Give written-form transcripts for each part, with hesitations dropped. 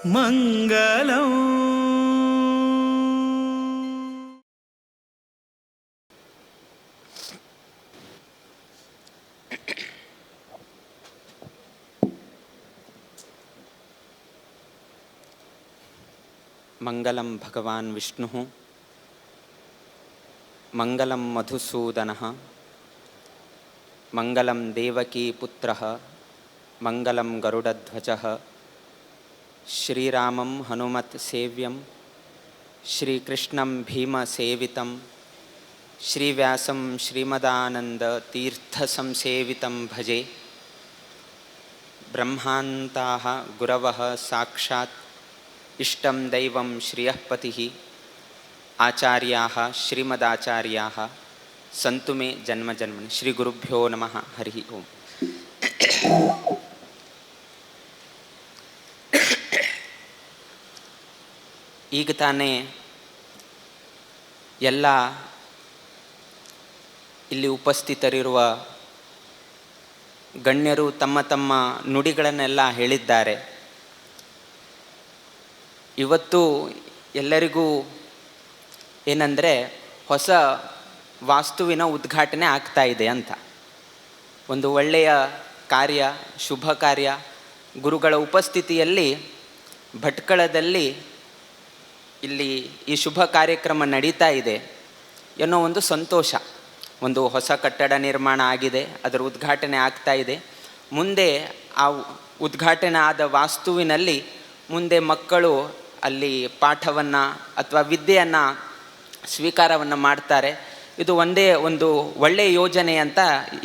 ಮಂಗಲಂ. ಮಂಗಲಂ ಭಗವಾನ್ ವಿಷ್ಣು, ಮಂಗಲಂ ಮಧುಸೂದನಃ, ಮಂಗಲಂ ದೇವಕೀ ಪುತ್ರಃ, ಮಂಗಲಂ ಗರುಡಧ್ವಜಃ. ಶ್ರೀರಾಮಂ ಹನುಮತ್ ಸೇವ್ಯಂ, ಶ್ರೀಕೃಷ್ಣಂ ಭೀಮ ಸೇವಿತಂ, ಶ್ರೀವ್ಯಾಸಂ ಶ್ರೀಮದಾನಂದ ತೀರ್ಥ ಸಂಸೇವಿತಂ ಭಜೆ. ಬ್ರಹ್ಮಾಂತಾಃ ಗುರವಃ ಸಾಕ್ಷಾತ್ ಇಷ್ಟಂ ದೈವಂ ಶ್ರಿಯಃಪತಿಃ. ಆಚಾರ್ಯಾಃ ಶ್ರೀಮದಾಚಾರ್ಯಾಃ ಸಂತು ಮೇ ಜನ್ಮ ಜನ್ಮನಿ. ಶ್ರೀ ಗುರುಭ್ಯೋ ನಮಃ. ಹರಿ ಓಂ. ಈಗ ತಾನೇ ಎಲ್ಲ ಇಲ್ಲಿ ಉಪಸ್ಥಿತರಿರುವ ಗಣ್ಯರು ತಮ್ಮ ತಮ್ಮ ನುಡಿಗಳನ್ನೆಲ್ಲ ಹೇಳಿದ್ದಾರೆ. ಇವತ್ತು ಎಲ್ಲರಿಗೂ ಏನಂದರೆ ಹೊಸ ವಾಸ್ತುವಿನ ಉದ್ಘಾಟನೆ ಆಗ್ತಾ ಇದೆ ಅಂತ. ಒಂದು ಒಳ್ಳೆಯ ಕಾರ್ಯ, ಶುಭ ಕಾರ್ಯ, ಗುರುಗಳ ಉಪಸ್ಥಿತಿಯಲ್ಲಿ ಭಟ್ಕಳದಲ್ಲಿ ಇಲ್ಲಿ ಈ ಶುಭ ಕಾರ್ಯಕ್ರಮ ನಡೀತಾ ಇದೆ ಅನ್ನೋ ಒಂದು ಸಂತೋಷ. ಒಂದು ಹೊಸ ಕಟ್ಟಡ ನಿರ್ಮಾಣ ಆಗಿದೆ, ಅದರ ಉದ್ಘಾಟನೆ ಆಗ್ತಾ ಇದೆ. ಮುಂದೆ ಆ ಉದ್ಘಾಟನೆ ಆದ ವಾಸ್ತುವಿನಲ್ಲಿ ಮುಂದೆ ಮಕ್ಕಳು ಅಲ್ಲಿ ಪಾಠವನ್ನು ಅಥವಾ ವಿದ್ಯೆಯನ್ನು ಸ್ವೀಕಾರವನ್ನು ಮಾಡ್ತಾರೆ. ಇದು ಒಂದೇ ಒಂದು ಒಳ್ಳೆಯ ಯೋಜನೆ ಅಂತ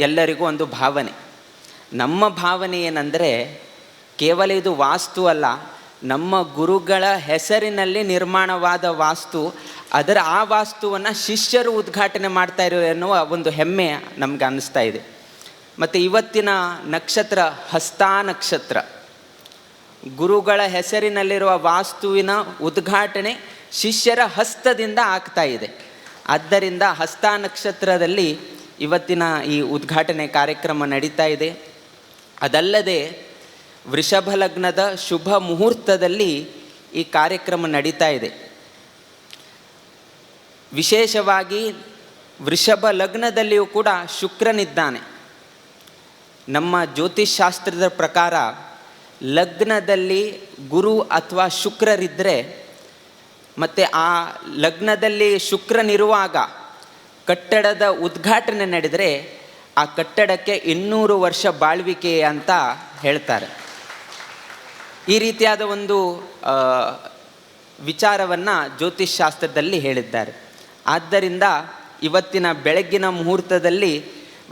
ಎಲ್ಲರಿಗೂ ಒಂದು ಭಾವನೆ. ನಮ್ಮ ಭಾವನೆ ಏನಂದರೆ, ಕೇವಲ ಇದು ವಾಸ್ತು ಅಲ್ಲ, ನಮ್ಮ ಗುರುಗಳ ಹೆಸರಿನಲ್ಲಿ ನಿರ್ಮಾಣವಾದ ವಾಸ್ತು, ಅದರ ಆ ವಾಸ್ತುವನ್ನು ಶಿಷ್ಯರು ಉದ್ಘಾಟನೆ ಮಾಡ್ತಾ ಇರೋ ಎನ್ನುವ ಒಂದು ಹೆಮ್ಮೆ ನಮ್ಗೆ ಅನ್ನಿಸ್ತಾ ಇದೆ. ಮತ್ತು ಇವತ್ತಿನ ನಕ್ಷತ್ರ ಹಸ್ತಾ ನಕ್ಷತ್ರ, ಗುರುಗಳ ಹೆಸರಿನಲ್ಲಿರುವ ವಾಸ್ತುವಿನ ಉದ್ಘಾಟನೆ ಶಿಷ್ಯರ ಹಸ್ತದಿಂದ ಆಗ್ತಾ ಇದೆ. ಆದ್ದರಿಂದ ಹಸ್ತಾ ನಕ್ಷತ್ರದಲ್ಲಿ ಇವತ್ತಿನ ಈ ಉದ್ಘಾಟನೆ ಕಾರ್ಯಕ್ರಮ ನಡೀತಾ ಇದೆ. ಅದಲ್ಲದೆ ವೃಷಭ ಲಗ್ನದ ಶುಭ ಮುಹೂರ್ತದಲ್ಲಿ ಈ ಕಾರ್ಯಕ್ರಮ ನಡೀತಾ ಇದೆ. ವಿಶೇಷವಾಗಿ ವೃಷಭ ಲಗ್ನದಲ್ಲಿಯೂ ಕೂಡ ಶುಕ್ರನಿದ್ದಾನೆ. ನಮ್ಮ ಜ್ಯೋತಿಷ್ಶಾಸ್ತ್ರದ ಪ್ರಕಾರ ಲಗ್ನದಲ್ಲಿ ಗುರು ಅಥವಾ ಶುಕ್ರರಿದ್ದರೆ, ಮತ್ತು ಆ ಲಗ್ನದಲ್ಲಿ ಶುಕ್ರನಿರುವಾಗ ಕಟ್ಟಡದ ಉದ್ಘಾಟನೆ ನಡೆದರೆ ಆ ಕಟ್ಟಡಕ್ಕೆ 200 ವರ್ಷ ಬಾಳ್ವಿಕೆ ಅಂತ ಹೇಳ್ತಾರೆ. ಈ ರೀತಿಯಾದ ಒಂದು ವಿಚಾರವನ್ನು ಜ್ಯೋತಿಷ್ಶಾಸ್ತ್ರದಲ್ಲಿ ಹೇಳಿದ್ದಾರೆ. ಆದ್ದರಿಂದ ಇವತ್ತಿನ ಬೆಳಗ್ಗಿನ ಮುಹೂರ್ತದಲ್ಲಿ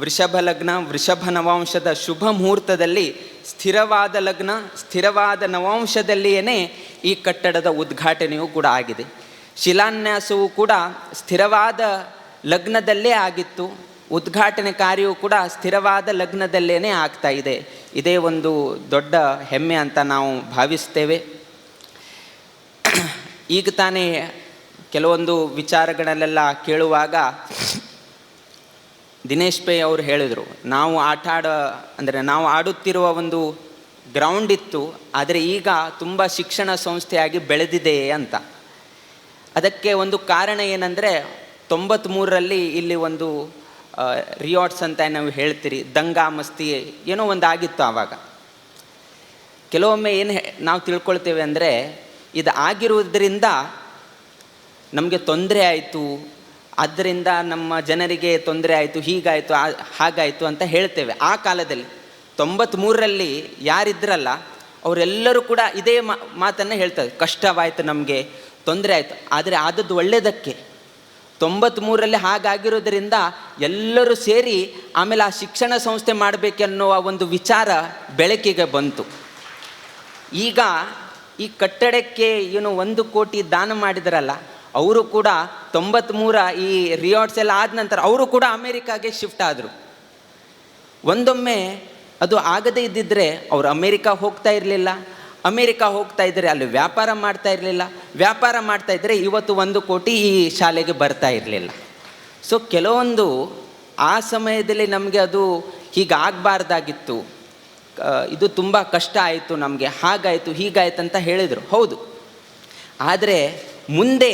ವೃಷಭ ಲಗ್ನ, ವೃಷಭ ನವಾಂಶದ ಶುಭ ಮುಹೂರ್ತದಲ್ಲಿ ಸ್ಥಿರವಾದ ಲಗ್ನ, ಸ್ಥಿರವಾದ ನವಾಂಶದಲ್ಲಿಯೇ ಈ ಕಟ್ಟಡದ ಉದ್ಘಾಟನೆಯೂ ಕೂಡ ಆಗಿದೆ. ಶಿಲಾನ್ಯಾಸವೂ ಕೂಡ ಸ್ಥಿರವಾದ ಲಗ್ನದಲ್ಲೇ ಆಗಿತ್ತು. ಉದ್ಘಾಟನೆ ಕಾರ್ಯವೂ ಕೂಡ ಸ್ಥಿರವಾದ ಲಗ್ನದಲ್ಲೇ ಆಗ್ತಾ ಇದೆ. ಇದೇ ಒಂದು ದೊಡ್ಡ ಹೆಮ್ಮೆ ಅಂತ ನಾವು ಭಾವಿಸ್ತೇವೆ. ಈಗ ತಾನೇ ಕೆಲವೊಂದು ವಿಚಾರಗಳನ್ನೆಲ್ಲ ಕೇಳುವಾಗ ದಿನೇಶ್ ಪೈ ಅವರು ಹೇಳಿದರು, ನಾವು ನಾವು ಆಡುತ್ತಿರುವ ಒಂದು ಗ್ರೌಂಡ್ ಇತ್ತು, ಆದರೆ ಈಗ ತುಂಬ ಶಿಕ್ಷಣ ಸಂಸ್ಥೆಯಾಗಿ ಬೆಳೆದಿದೆ ಅಂತ. ಅದಕ್ಕೆ ಒಂದು ಕಾರಣ ಏನಂದರೆ, 93ರಲ್ಲಿ ಇಲ್ಲಿ ಒಂದು ರಿಯಾಟ್ಸ್ ಅಂತ ನಾವು ಹೇಳ್ತೀರಿ, ದಂಗಾ ಮಸ್ತಿ ಏನೋ ಒಂದು ಆಗಿತ್ತು ಆವಾಗ. ಕೆಲವೊಮ್ಮೆ ಏನು ನಾವು ತಿಳ್ಕೊಳ್ತೇವೆ ಅಂದರೆ, ಇದು ಆಗಿರುವುದರಿಂದ ನಮಗೆ ತೊಂದರೆ ಆಯಿತು, ಆದ್ದರಿಂದ ನಮ್ಮ ಜನರಿಗೆ ತೊಂದರೆ ಆಯಿತು, ಹೀಗಾಯಿತು ಹಾಗಾಯಿತು ಅಂತ ಹೇಳ್ತೇವೆ. ಆ ಕಾಲದಲ್ಲಿ 93ರಲ್ಲಿ ಯಾರಿದ್ರಲ್ಲ ಅವರೆಲ್ಲರೂ ಕೂಡ ಇದೇ ಮಾತನ್ನು ಹೇಳ್ತಾರೆ, ಕಷ್ಟವಾಯಿತು, ನಮಗೆ ತೊಂದರೆ ಆಯಿತು. ಆದರೆ ಆದದ್ದು ಒಳ್ಳೆಯದಕ್ಕೆ. 93ರಲ್ಲಿ ಹಾಗಾಗಿರೋದ್ರಿಂದ ಎಲ್ಲರೂ ಸೇರಿ ಆಮೇಲೆ ಆ ಶಿಕ್ಷಣ ಸಂಸ್ಥೆ ಮಾಡಬೇಕೆನ್ನುವ ಒಂದು ವಿಚಾರ ಬೆಳಕಿಗೆ ಬಂತು. ಈಗ ಈ ಕಟ್ಟಡಕ್ಕೆ 1 ಕೋಟಿ ದಾನ ಮಾಡಿದ್ರಲ್ಲ, ಅವರು ಕೂಡ 93 ಈ ರಿಯಾಟ್ಸ್ ಎಲ್ಲ ಆದ ನಂತರ ಅವರು ಕೂಡ ಅಮೇರಿಕಾಗೆ ಶಿಫ್ಟ್ ಆದರು. ಒಂದೊಮ್ಮೆ ಅದು ಆಗದೇ ಇದ್ದಿದ್ದರೆ ಅವರು ಅಮೇರಿಕಾ ಹೋಗ್ತಾ ಇರಲಿಲ್ಲ, ಅಮೇರಿಕಾ ಹೋಗ್ತಾ ಇದ್ದರೆ ಅಲ್ಲಿ ವ್ಯಾಪಾರ ಮಾಡ್ತಾ ಇರಲಿಲ್ಲ, ವ್ಯಾಪಾರ ಮಾಡ್ತಾ ಇದ್ದರೆ ಇವತ್ತು 1 ಕೋಟಿ ಈ ಶಾಲೆಗೆ ಬರ್ತಾ ಇರಲಿಲ್ಲ. ಸೊ ಕೆಲವೊಂದು ಆ ಸಮಯದಲ್ಲಿ ನಮಗೆ ಅದು ಹೀಗಾಗಬಾರ್ದಾಗಿತ್ತು, ಇದು ತುಂಬ ಕಷ್ಟ ಆಯಿತು ನಮಗೆ, ಹಾಗಾಯಿತು ಹೀಗಾಯ್ತು ಅಂತ ಹೇಳಿದರು. ಹೌದು, ಆದರೆ ಮುಂದೆ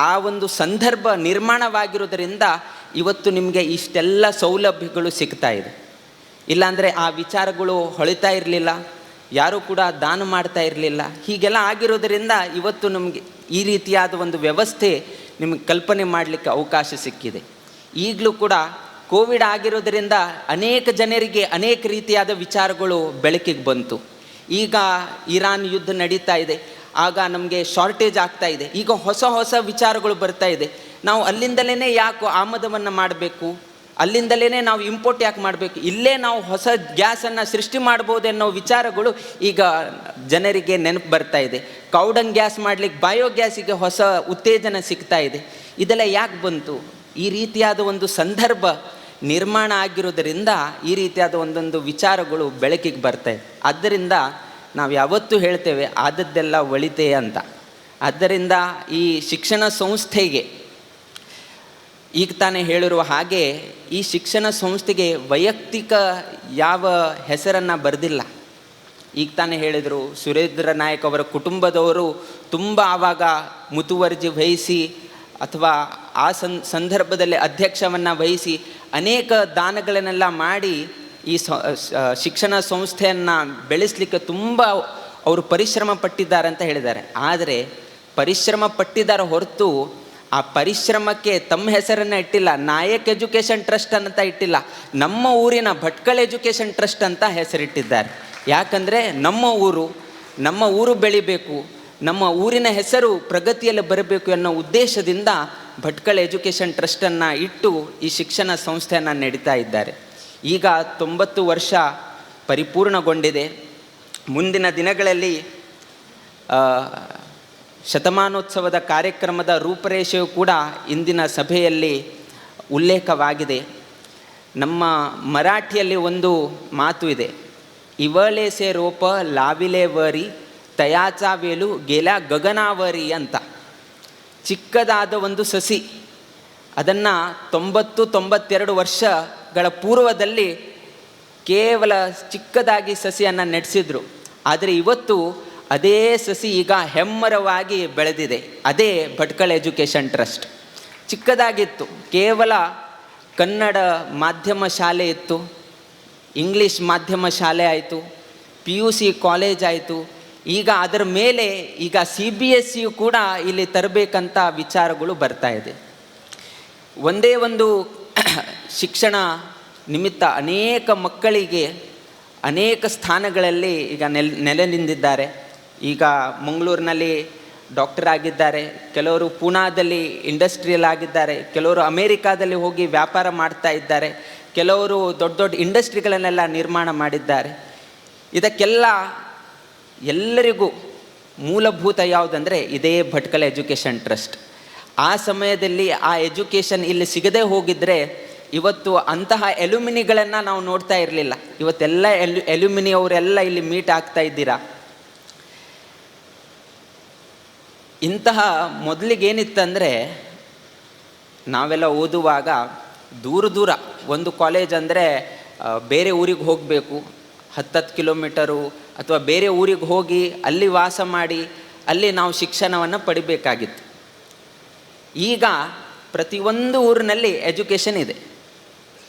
ಆ ಒಂದು ಸಂದರ್ಭ ನಿರ್ಮಾಣವಾಗಿರೋದರಿಂದ ಇವತ್ತು ನಿಮಗೆ ಇಷ್ಟೆಲ್ಲ ಸೌಲಭ್ಯಗಳು ಸಿಗ್ತಾ ಇದೆ. ಇಲ್ಲಾಂದರೆ ಆ ವಿಚಾರಗಳು ಹೊಳಿತಾ ಇರಲಿಲ್ಲ, ಯಾರೂ ಕೂಡ ದಾನ ಮಾಡ್ತಾ ಇರಲಿಲ್ಲ. ಹೀಗೆಲ್ಲ ಆಗಿರೋದರಿಂದ ಇವತ್ತು ನಮಗೆ ಈ ರೀತಿಯಾದ ಒಂದು ವ್ಯವಸ್ಥೆ ನಿಮಗೆ ಕಲ್ಪನೆ ಮಾಡಲಿಕ್ಕೆ ಅವಕಾಶ ಸಿಕ್ಕಿದೆ. ಈಗಲೂ ಕೂಡ ಕೋವಿಡ್ ಆಗಿರೋದರಿಂದ ಅನೇಕ ಜನರಿಗೆ ಅನೇಕ ರೀತಿಯಾದ ವಿಚಾರಗಳು ಬೆಳಕಿಗೆ ಬಂತು. ಈಗ ಇರಾನ್ ಯುದ್ಧ ನಡೀತಾ ಇದೆ, ಆಗ ನಮಗೆ ಶಾರ್ಟೇಜ್ ಆಗ್ತಾ ಇದೆ. ಈಗ ಹೊಸ ಹೊಸ ವಿಚಾರಗಳು ಬರ್ತಾ ಇದೆ. ನಾವು ಅಲ್ಲಿಂದಲೇ ಯಾಕೆ ಆಮದವನ್ನು ಮಾಡಬೇಕು, ಅಲ್ಲಿಂದಲೇ ನಾವು ಇಂಪೋರ್ಟ್ ಯಾಕೆ ಮಾಡಬೇಕು, ಇಲ್ಲೇ ನಾವು ಹೊಸ ಗ್ಯಾಸನ್ನು ಸೃಷ್ಟಿ ಮಾಡ್ಬೋದು ಅನ್ನೋ ವಿಚಾರಗಳು ಈಗ ಜನರಿಗೆ ನೆನಪು ಬರ್ತಾ ಇದೆ. ಕೌಡಂಗ್ ಗ್ಯಾಸ್ ಮಾಡಲಿಕ್ಕೆ ಬಯೋಗ್ಯಾಸಿಗೆ ಹೊಸ ಉತ್ತೇಜನ ಸಿಗ್ತಾ ಇದೆ. ಇದೆಲ್ಲ ಯಾಕೆ ಬಂತು? ಈ ರೀತಿಯಾದ ಒಂದು ಸಂದರ್ಭ ನಿರ್ಮಾಣ ಆಗಿರೋದರಿಂದ ಈ ರೀತಿಯಾದ ಒಂದೊಂದು ವಿಚಾರಗಳು ಬೆಳಕಿಗೆ ಬರ್ತಾಯಿದೆ. ಆದ್ದರಿಂದ ನಾವು ಯಾವತ್ತೂ ಹೇಳ್ತೇವೆ ಆದದ್ದೆಲ್ಲ ಒಳಿತೆ ಅಂತ. ಆದ್ದರಿಂದ ಈ ಶಿಕ್ಷಣ ಸಂಸ್ಥೆಗೆ ಈಗ ತಾನೇ ಹೇಳಿರುವ ಹಾಗೆ ಈ ಶಿಕ್ಷಣ ಸಂಸ್ಥೆಗೆ ವೈಯಕ್ತಿಕ ಯಾವ ಹೆಸರನ್ನು ಬರೆದಿಲ್ಲ. ಈಗ ತಾನೇ ಹೇಳಿದರು, ಸುರೇಂದ್ರ ನಾಯಕ್ ಅವರ ಕುಟುಂಬದವರು ತುಂಬ ಆವಾಗ ಮುತುವರ್ಜಿ ವಹಿಸಿ ಅಥವಾ ಆ ಸಂದರ್ಭದಲ್ಲಿ ಅಧ್ಯಕ್ಷವನ್ನು ವಹಿಸಿ ಅನೇಕ ದಾನಗಳನ್ನೆಲ್ಲ ಮಾಡಿ ಈ ಶಿಕ್ಷಣ ಸಂಸ್ಥೆಯನ್ನು ಬೆಳೆಸಲಿಕ್ಕೆ ತುಂಬ ಅವರು ಪರಿಶ್ರಮ ಪಟ್ಟಿದ್ದಾರೆ ಅಂತ ಹೇಳಿದ್ದಾರೆ. ಆದರೆ ಪರಿಶ್ರಮ ಪಟ್ಟಿದ್ದಾರೆ ಹೊರತು ಆ ಪರಿಶ್ರಮಕ್ಕೆ ತಮ್ಮ ಹೆಸರನ್ನು ಇಟ್ಟಿಲ್ಲ. ನಾಯಕ್ ಎಜುಕೇಷನ್ ಟ್ರಸ್ಟ್ ಅಂತ ಇಟ್ಟಿಲ್ಲ, ನಮ್ಮ ಊರಿನ ಭಟ್ಕಳ ಎಜುಕೇಷನ್ ಟ್ರಸ್ಟ್ ಅಂತ ಹೆಸರಿಟ್ಟಿದ್ದಾರೆ. ಯಾಕಂದರೆ ನಮ್ಮ ಊರು ಬೆಳಿಬೇಕು, ನಮ್ಮ ಊರಿನ ಹೆಸರು ಪ್ರಗತಿಯಲ್ಲಿ ಬರಬೇಕು ಅನ್ನೋ ಉದ್ದೇಶದಿಂದ ಭಟ್ಕಳ ಎಜುಕೇಷನ್ ಟ್ರಸ್ಟನ್ನು ಇಟ್ಟು ಈ ಶಿಕ್ಷಣ ಸಂಸ್ಥೆಯನ್ನು ನಡೀತಾ ಇದ್ದಾರೆ. ಈಗ 90 ವರ್ಷ ಪರಿಪೂರ್ಣಗೊಂಡಿದೆ. ಮುಂದಿನ ದಿನಗಳಲ್ಲಿ ಶತಮಾನೋತ್ಸವದ ಕಾರ್ಯಕ್ರಮದ ರೂಪರೇಷೆಯು ಕೂಡ ಇಂದಿನ ಸಭೆಯಲ್ಲಿ ಉಲ್ಲೇಖವಾಗಿದೆ. ನಮ್ಮ ಮರಾಠಿಯಲ್ಲಿ ಒಂದು ಮಾತು ಇದೆ, ಇವಳೇಸೆ ರೋಪ ಲಾವಿಲೆ ವರಿ ತಯಾಚಾ ವೇಲು ಗೆಲ ಗಗನಾವರಿ ಅಂತ. ಚಿಕ್ಕದಾದ ಒಂದು ಸಸಿ, ಅದನ್ನು 90-92 ವರ್ಷಗಳ ಪೂರ್ವದಲ್ಲಿ ಕೇವಲ ಚಿಕ್ಕದಾಗಿ ಸಸಿಯನ್ನು ನೆಡೆಸಿದ್ರು. ಆದರೆ ಇವತ್ತು ಅದೇ ಸಸಿ ಈಗ ಹೆಮ್ಮರವಾಗಿ ಬೆಳೆದಿದೆ. ಅದೇ ಭಟ್ಕಳ ಎಜುಕೇಷನ್ ಟ್ರಸ್ಟ್. ಚಿಕ್ಕದಾಗಿತ್ತು, ಕೇವಲ ಕನ್ನಡ ಮಾಧ್ಯಮ ಶಾಲೆ ಇತ್ತು, ಇಂಗ್ಲೀಷ್ ಮಾಧ್ಯಮ ಶಾಲೆ ಆಯಿತು, PUC ಕಾಲೇಜ್ ಆಯಿತು. ಈಗ ಅದರ ಮೇಲೆ ಈಗ CBSE ಕೂಡ ಇಲ್ಲಿ ತರಬೇಕಂತ ವಿಚಾರಗಳು ಬರ್ತಾ ಇದೆ. ಒಂದೇ ಒಂದು ಶಿಕ್ಷಣ ನಿಮಿತ್ತ ಅನೇಕ ಮಕ್ಕಳಿಗೆ ಅನೇಕ ಸ್ಥಾನಗಳಲ್ಲಿ ಈಗ ನೆಲೆ ನಿಂತಿದ್ದಾರೆ. ಈಗ ಮಂಗಳೂರಿನಲ್ಲಿ ಡಾಕ್ಟರ್ ಆಗಿದ್ದಾರೆ, ಕೆಲವರು ಪೂನಾದಲ್ಲಿ ಇಂಡಸ್ಟ್ರಿಯಲ್ ಆಗಿದ್ದಾರೆ, ಕೆಲವರು ಅಮೇರಿಕಾದಲ್ಲಿ ಹೋಗಿ ವ್ಯಾಪಾರ ಮಾಡ್ತಾ ಇದ್ದಾರೆ, ಕೆಲವರು ದೊಡ್ಡ ದೊಡ್ಡ ಇಂಡಸ್ಟ್ರಿಗಳನ್ನೆಲ್ಲ ನಿರ್ಮಾಣ ಮಾಡಿದ್ದಾರೆ. ಇದಕ್ಕೆಲ್ಲ ಎಲ್ಲರಿಗೂ ಮೂಲಭೂತ ಯಾವುದಂದರೆ ಇದೇ ಭಟ್ಕಳ ಎಜುಕೇಷನ್ ಟ್ರಸ್ಟ್. ಆ ಸಮಯದಲ್ಲಿ ಆ ಎಜುಕೇಷನ್ ಇಲ್ಲಿ ಸಿಗದೆ ಹೋಗಿದ್ದರೆ ಇವತ್ತು ಅಂತಹ ಎಲ್ಯುಮಿನಿಗಳನ್ನು ನಾವು ನೋಡ್ತಾ ಇರಲಿಲ್ಲ. ಇವತ್ತೆಲ್ಲ ಎಲ್ಯುಮಿನಿ ಅವರೆಲ್ಲ ಇಲ್ಲಿ ಮೀಟ್ ಆಗ್ತಾ ಇದ್ದೀರಾ. ಇಂತಹ ಮೊದಲಿಗೇನಿತ್ತಂದರೆ ನಾವೆಲ್ಲ ಓದುವಾಗ ದೂರ ಒಂದು ಕಾಲೇಜ್ ಅಂದರೆ ಬೇರೆ ಊರಿಗೆ ಹೋಗಬೇಕು, 10 ಕಿಲೋಮೀಟರು ಅಥವಾ ಬೇರೆ ಊರಿಗೆ ಹೋಗಿ ಅಲ್ಲಿ ವಾಸ ಮಾಡಿ ಅಲ್ಲಿ ನಾವು ಶಿಕ್ಷಣವನ್ನು ಪಡಿಬೇಕಾಗಿತ್ತು. ಈಗ ಪ್ರತಿಯೊಂದು ಊರಿನಲ್ಲಿ ಎಜುಕೇಷನ್ ಇದೆ.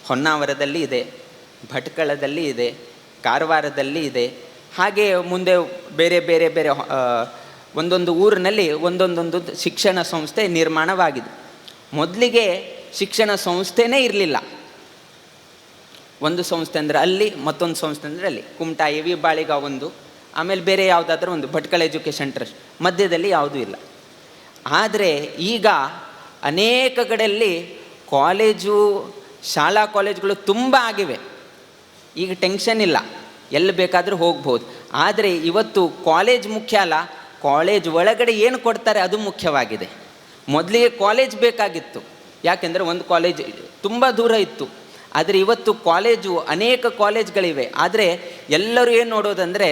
ಹೊನ್ನಾವರದಲ್ಲಿ ಇದೆ, ಭಟ್ಕಳದಲ್ಲಿ ಇದೆ, ಕಾರವಾರದಲ್ಲಿ ಇದೆ. ಹಾಗೆ ಮುಂದೆ ಬೇರೆ ಬೇರೆ ಬೇರೆ ಒಂದೊಂದು ಊರಿನಲ್ಲಿ ಒಂದೊಂದೊಂದು ಶಿಕ್ಷಣ ಸಂಸ್ಥೆ ನಿರ್ಮಾಣವಾಗಿದೆ. ಮೊದಲಿಗೆ ಶಿಕ್ಷಣ ಸಂಸ್ಥೆನೇ ಇರಲಿಲ್ಲ. ಒಂದು ಸಂಸ್ಥೆ ಅಂದರೆ ಅಲ್ಲಿ, ಮತ್ತೊಂದು ಸಂಸ್ಥೆ ಅಂದರೆ ಅಲ್ಲಿ. ಕುಮಟಾ ಎ ವಿ ಬಾಳಿಗ ಒಂದು, ಆಮೇಲೆ ಬೇರೆ ಯಾವುದಾದ್ರೂ ಒಂದು ಭಟ್ಕಳ ಎಜುಕೇಷನ್ ಟ್ರಸ್ಟ್, ಮಧ್ಯದಲ್ಲಿ ಯಾವುದೂ ಇಲ್ಲ. ಆದರೆ ಈಗ ಅನೇಕ ಕಡೆಯಲ್ಲಿ ಕಾಲೇಜು ಶಾಲಾ ಕಾಲೇಜುಗಳು ತುಂಬ ಆಗಿವೆ. ಈಗ ಟೆನ್ಷನ್ ಇಲ್ಲ, ಎಲ್ಲಿ ಬೇಕಾದರೂ ಹೋಗ್ಬೋದು. ಆದರೆ ಇವತ್ತು ಕಾಲೇಜ್ ಮುಖ್ಯ ಅಲ್ಲ, ಕಾಲೇಜ್ ಒಳಗಡೆ ಏನು ಕೊಡ್ತಾರೆ ಅದು ಮುಖ್ಯವಾಗಿದೆ. ಮೊದಲಿಗೆ ಕಾಲೇಜ್ ಬೇಕಾಗಿತ್ತು, ಯಾಕೆಂದರೆ ಒಂದು ಕಾಲೇಜ್ ತುಂಬ ದೂರ ಇತ್ತು. ಆದರೆ ಇವತ್ತು ಕಾಲೇಜು ಅನೇಕ ಕಾಲೇಜ್ಗಳಿವೆ. ಆದರೆ ಎಲ್ಲರೂ ಏನು ನೋಡೋದಂದರೆ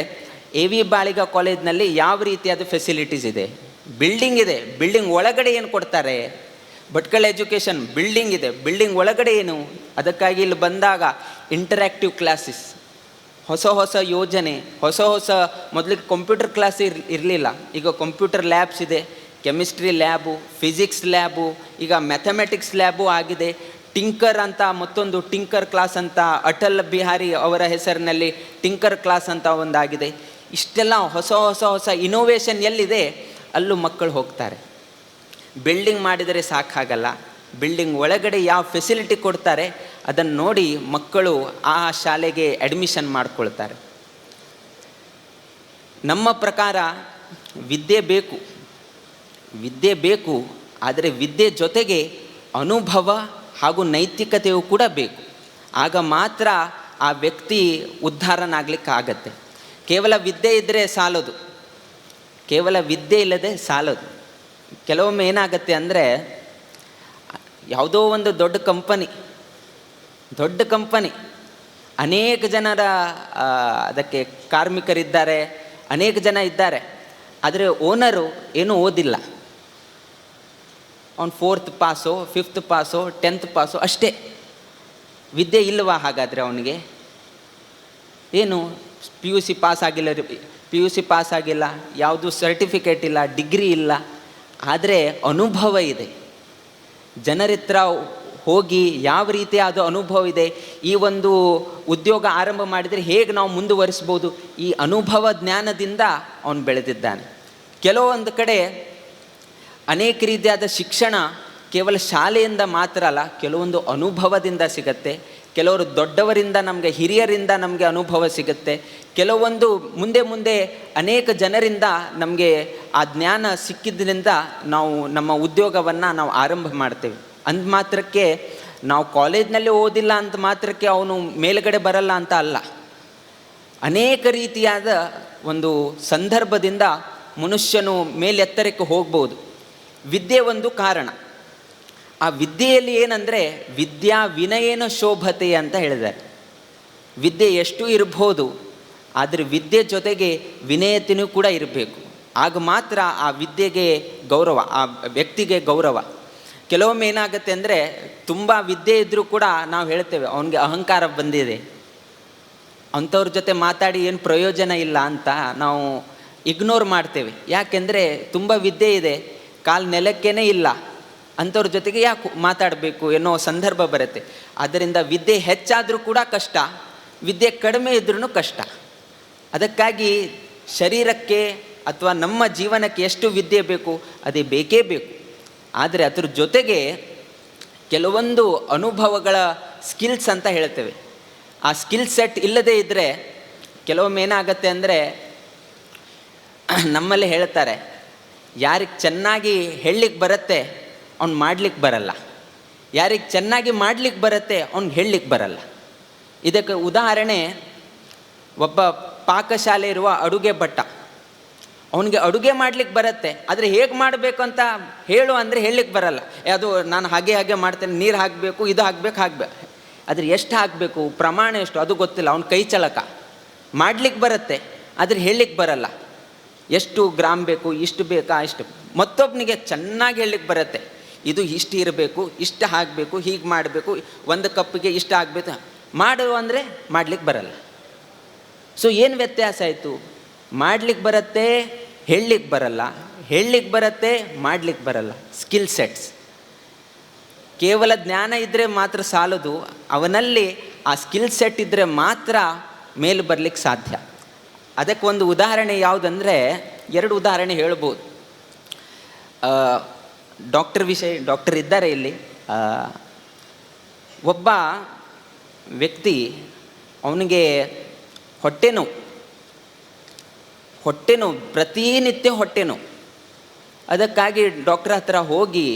ಎ ವಿ ಬಾಳಿಗ ಕಾಲೇಜ್ನಲ್ಲಿ ಯಾವ ರೀತಿಯಾದ ಫೆಸಿಲಿಟೀಸ್ ಇದೆ, ಬಿಲ್ಡಿಂಗ್ ಇದೆ, ಬಿಲ್ಡಿಂಗ್ ಒಳಗಡೆ ಏನು ಕೊಡ್ತಾರೆ. ಭಟ್ಕಳ ಎಜುಕೇಷನ್ ಬಿಲ್ಡಿಂಗ್ ಇದೆ, ಬಿಲ್ಡಿಂಗ್ ಒಳಗಡೆ ಏನು. ಅದಕ್ಕಾಗಿ ಇಲ್ಲಿ ಬಂದಾಗ ಇಂಟರ್ಯಾಕ್ಟಿವ್ ಕ್ಲಾಸಸ್, ಹೊಸ ಹೊಸ ಯೋಜನೆ, ಹೊಸ ಹೊಸ, ಮೊದಲಿಗೆ ಕಂಪ್ಯೂಟರ್ ಕ್ಲಾಸ್ ಇರಲಿಲ್ಲ, ಈಗ ಕಂಪ್ಯೂಟರ್ ಲ್ಯಾಬ್ಸ್ ಇದೆ, ಕೆಮಿಸ್ಟ್ರಿ ಲ್ಯಾಬು, ಫಿಸಿಕ್ಸ್ ಲ್ಯಾಬು, ಈಗ ಮ್ಯಾಥಮೆಟಿಕ್ಸ್ ಲ್ಯಾಬು ಆಗಿದೆ. ಟಿಂಕರ್ ಅಂತ ಮತ್ತೊಂದು ಟಿಂಕರ್ ಕ್ಲಾಸ್ ಅಂತ, ಅಟಲ್ ಬಿಹಾರಿ ಅವರ ಹೆಸರಿನಲ್ಲಿ ಟಿಂಕರ್ ಕ್ಲಾಸ್ ಅಂತ ಒಂದಾಗಿದೆ. ಇಷ್ಟೆಲ್ಲ ಹೊಸ ಹೊಸ ಹೊಸ ಇನೋವೇಷನ್ ಎಲ್ಲಿದೆ ಅಲ್ಲೂ ಮಕ್ಕಳು ಹೋಗ್ತಾರೆ. ಬಿಲ್ಡಿಂಗ್ ಮಾಡಿದರೆ ಸಾಕಾಗಲ್ಲ, ಬಿಲ್ಡಿಂಗ್ ಒಳಗಡೆ ಯಾವ ಫೆಸಿಲಿಟಿ ಕೊಡ್ತಾರೆ ಅದನ್ನು ನೋಡಿ ಮಕ್ಕಳು ಆ ಶಾಲೆಗೆ ಅಡ್ಮಿಷನ್ ಮಾಡಿಕೊಳ್ತಾರೆ. ನಮ್ಮ ಪ್ರಕಾರ ವಿದ್ಯೆ ಬೇಕು, ವಿದ್ಯೆ ಬೇಕು, ಆದರೆ ವಿದ್ಯೆ ಜೊತೆಗೆ ಅನುಭವ ಹಾಗೂ ನೈತಿಕತೆಯೂ ಕೂಡ ಬೇಕು. ಆಗ ಮಾತ್ರ ಆ ವ್ಯಕ್ತಿ ಉದ್ಧಾರನಾಗಲಿಕ್ಕಾಗತ್ತೆ. ಕೇವಲ ವಿದ್ಯೆ ಇದ್ದರೆ ಸಾಲದು, ಕೇವಲ ವಿದ್ಯೆ ಇಲ್ಲದೆ ಸಾಲದು. ಕೆಲವೊಮ್ಮೆ ಏನಾಗುತ್ತೆ ಅಂದರೆ, ಯಾವುದೋ ಒಂದು ದೊಡ್ಡ ಕಂಪನಿ ಅನೇಕ ಜನರ ಅದಕ್ಕೆ ಕಾರ್ಮಿಕರಿದ್ದಾರೆ, ಅನೇಕ ಜನ ಇದ್ದಾರೆ, ಆದರೆ ಓನರು ಏನೂ ಓದಿಲ್ಲ. ಅವ್ನು 4th ಪಾಸೋ 5th ಪಾಸೋ 10th ಪಾಸೋ ಅಷ್ಟೇ. ವಿದ್ಯೆ ಇಲ್ಲವಾ ಹಾಗಾದರೆ ಅವನಿಗೆ? ಏನು PUC ಪಾಸ್ ಆಗಿಲ್ಲ, ಯಾವುದು ಸರ್ಟಿಫಿಕೇಟ್ ಇಲ್ಲ, ಡಿಗ್ರಿ ಇಲ್ಲ, ಆದರೆ ಅನುಭವ ಇದೆ. ಜನರಿತ್ರ ಹೋಗಿ ಯಾವ ರೀತಿ ಅದು ಅನುಭವ ಇದೆ, ಈ ಒಂದು ಉದ್ಯೋಗ ಆರಂಭ ಮಾಡಿದರೆ ಹೇಗೆ ನಾವು ಮುಂದುವರಿಸ್ಬೋದು, ಈ ಅನುಭವ ಜ್ಞಾನದಿಂದ ಅವನು ಬೆಳೆದಿದ್ದಾನೆ. ಕೆಲವೊಂದು ಕಡೆ ಅನೇಕ ರೀತಿಯಾದ ಶಿಕ್ಷಣ ಕೇವಲ ಶಾಲೆಯಿಂದ ಮಾತ್ರ ಅಲ್ಲ, ಕೆಲವೊಂದು ಅನುಭವದಿಂದ ಸಿಗತ್ತೆ. ಕೆಲವರು ದೊಡ್ಡವರಿಂದ, ನಮಗೆ ಹಿರಿಯರಿಂದ ನಮಗೆ ಅನುಭವ ಸಿಗುತ್ತೆ. ಕೆಲವೊಂದು ಮುಂದೆ ಅನೇಕ ಜನರಿಂದ ನಮಗೆ ಆ ಜ್ಞಾನ ಸಿಕ್ಕಿದ್ರಿಂದ ನಾವು ನಮ್ಮ ಉದ್ಯೋಗವನ್ನು ನಾವು ಆರಂಭ ಮಾಡ್ತೇವೆ. ಅಂದ ಮಾತ್ರಕ್ಕೆ ನಾವು ಕಾಲೇಜ್ನಲ್ಲಿ ಓದಿಲ್ಲ ಅಂತ ಮಾತ್ರಕ್ಕೆ ಅವನು ಮೇಲುಗಡೆ ಬರಲ್ಲ ಅಂತ ಅಲ್ಲ. ಅನೇಕ ರೀತಿಯಾದ ಒಂದು ಸಂದರ್ಭದಿಂದ ಮನುಷ್ಯನು ಮೇಲೆತ್ತರಕ್ಕೆ ಹೋಗ್ಬೋದು. ವಿದ್ಯೆ ಒಂದು ಕಾರಣ. ಆ ವಿದ್ಯೆಯಲ್ಲಿ ಏನಂದರೆ, ವಿದ್ಯಾ ವಿನಯೇನ ಶೋಭತೆ ಅಂತ ಹೇಳಿದ್ದಾರೆ. ವಿದ್ಯೆ ಎಷ್ಟು ಇರ್ಬೋದು, ಆದರೆ ವಿದ್ಯೆ ಜೊತೆಗೆ ವಿನಯತೆಯೂ ಕೂಡ ಇರಬೇಕು. ಆಗ ಮಾತ್ರ ಆ ವಿದ್ಯೆಗೆ ಗೌರವ, ಆ ವ್ಯಕ್ತಿಗೆ ಗೌರವ. ಕೆಲವೊಮ್ಮೆ ಏನಾಗುತ್ತೆ ಅಂದರೆ, ತುಂಬ ವಿದ್ಯೆ ಇದ್ದರೂ ಕೂಡ ನಾವು ಹೇಳ್ತೇವೆ ಅವನಿಗೆ ಅಹಂಕಾರ ಬಂದಿದೆ, ಅಂಥವ್ರ ಜೊತೆ ಮಾತಾಡಿ ಏನು ಪ್ರಯೋಜನ ಇಲ್ಲ ಅಂತ ನಾವು ಇಗ್ನೋರ್ ಮಾಡ್ತೇವೆ. ಯಾಕೆಂದರೆ ತುಂಬ ವಿದ್ಯೆ ಇದೆ, ಕಾಲು ನೆಲಕ್ಕೇ ಇಲ್ಲ, ಅಂಥವ್ರ ಜೊತೆಗೆ ಯಾಕೆ ಮಾತಾಡಬೇಕು ಎನ್ನೋ ಸಂದರ್ಭ ಬರುತ್ತೆ. ಆದ್ದರಿಂದ ವಿದ್ಯೆ ಹೆಚ್ಚಾದರೂ ಕೂಡ ಕಷ್ಟ, ವಿದ್ಯೆ ಕಡಿಮೆ ಇದ್ರೂ ಕಷ್ಟ. ಅದಕ್ಕಾಗಿ ಶರೀರಕ್ಕೆ ಅಥವಾ ನಮ್ಮ ಜೀವನಕ್ಕೆ ಎಷ್ಟು ವಿದ್ಯೆ ಬೇಕು ಅದೇ ಬೇಕೇ ಬೇಕು. ಆದರೆ ಅದ್ರ ಜೊತೆಗೆ ಕೆಲವೊಂದು ಅನುಭವಗಳ ಸ್ಕಿಲ್ಸ್ ಅಂತ ಹೇಳ್ತೇವೆ. ಆ ಸ್ಕಿಲ್ ಸೆಟ್ ಇಲ್ಲದೇ ಇದ್ದರೆ ಕೆಲವೊಮ್ಮೆ ಏನಾಗತ್ತೆ ಅಂದರೆ, ನಮ್ಮಲ್ಲಿ ಹೇಳ್ತಾರೆ, ಯಾರಿಗೆ ಚೆನ್ನಾಗಿ ಹೇಳಲಿಕ್ಕೆ ಬರುತ್ತೆ ಅವ್ನು ಮಾಡ್ಲಿಕ್ಕೆ ಬರಲ್ಲ, ಯಾರಿಗೆ ಚೆನ್ನಾಗಿ ಮಾಡ್ಲಿಕ್ಕೆ ಬರುತ್ತೆ ಅವ್ನಿಗೆ ಹೇಳಲಿಕ್ಕೆ ಬರಲ್ಲ. ಇದಕ್ಕೆ ಉದಾಹರಣೆ, ಒಬ್ಬ ಪಾಕಶಾಲೆ ಇರುವ ಅಡುಗೆ ಭಟ್ಟ, ಅವನಿಗೆ ಅಡುಗೆ ಮಾಡ್ಲಿಕ್ಕೆ ಬರುತ್ತೆ, ಆದರೆ ಹೇಗೆ ಮಾಡಬೇಕು ಅಂತ ಹೇಳು ಅಂದರೆ ಹೇಳಲಿಕ್ಕೆ ಬರಲ್ಲ. ಅದು ನಾನು ಹಾಗೆ ಮಾಡ್ತೇನೆ, ನೀರು ಹಾಕಬೇಕು, ಇದು ಹಾಕಬೇಕು ಆದರೆ ಎಷ್ಟು ಹಾಕಬೇಕು, ಪ್ರಮಾಣ ಎಷ್ಟು ಅದು ಗೊತ್ತಿಲ್ಲ, ಅವ್ನ ಕೈ ಚಳಕ. ಮಾಡ್ಲಿಕ್ಕೆ ಬರುತ್ತೆ ಆದರೆ ಹೇಳಲಿಕ್ಕೆ ಬರಲ್ಲ, ಎಷ್ಟು ಗ್ರಾಮ್ ಬೇಕು, ಇಷ್ಟು ಬೇಕಾ ಇಷ್ಟು. ಮತ್ತೊಬ್ಬನಿಗೆ ಚೆನ್ನಾಗಿ ಹೇಳಲಿಕ್ಕೆ ಬರುತ್ತೆ, ಇದು ಇಷ್ಟು ಇರಬೇಕು, ಇಷ್ಟು ಹಾಕಬೇಕು, ಹೀಗೆ ಮಾಡಬೇಕು, 1 ಕಪ್ಪಿಗೆ ಇಷ್ಟು ಆಗಬೇಕು. ಮಾಡು ಅಂದರೆ ಮಾಡ್ಲಿಕ್ಕೆ ಬರಲ್ಲ. ಸೊ ಏನು ವ್ಯತ್ಯಾಸ ಆಯಿತು? ಮಾಡ್ಲಿಕ್ಕೆ ಬರುತ್ತೆ, ಹೇಳಲಿಕ್ಕೆ ಬರಲ್ಲ, ಹೇಳಲಿಕ್ಕೆ ಬರುತ್ತೆ, ಮಾಡ್ಲಿಕ್ಕೆ ಬರಲ್ಲ. Skill sets. ಕೇವಲ ಜ್ಞಾನ ಇದ್ದರೆ ಮಾತ್ರ ಸಾಲದು, ಅವನಲ್ಲಿ ಆ ಸ್ಕಿಲ್ ಸೆಟ್ ಇದ್ದರೆ ಮಾತ್ರ ಮೇಲೆ ಬರಲಿಕ್ಕೆ ಸಾಧ್ಯ. ಅದಕ್ಕೆ ಒಂದು ಉದಾಹರಣೆ ಯಾವುದಂದರೆ, 2 ಉದಾಹರಣೆ ಹೇಳ್ಬೋದು. ಡಾಕ್ಟರ್ ಇದ್ದಾರೆ ಇಲ್ಲಿ. ಒಬ್ಬ ವ್ಯಕ್ತಿ, ಅವನಿಗೆ ಹೊಟ್ಟೆನೋವು, ಪ್ರತಿನಿತ್ಯ ಹೊಟ್ಟೆನೋವು. ಅದಕ್ಕಾಗಿ ಡಾಕ್ಟ್ರ್ ಹತ್ರ ಹೋಗಿ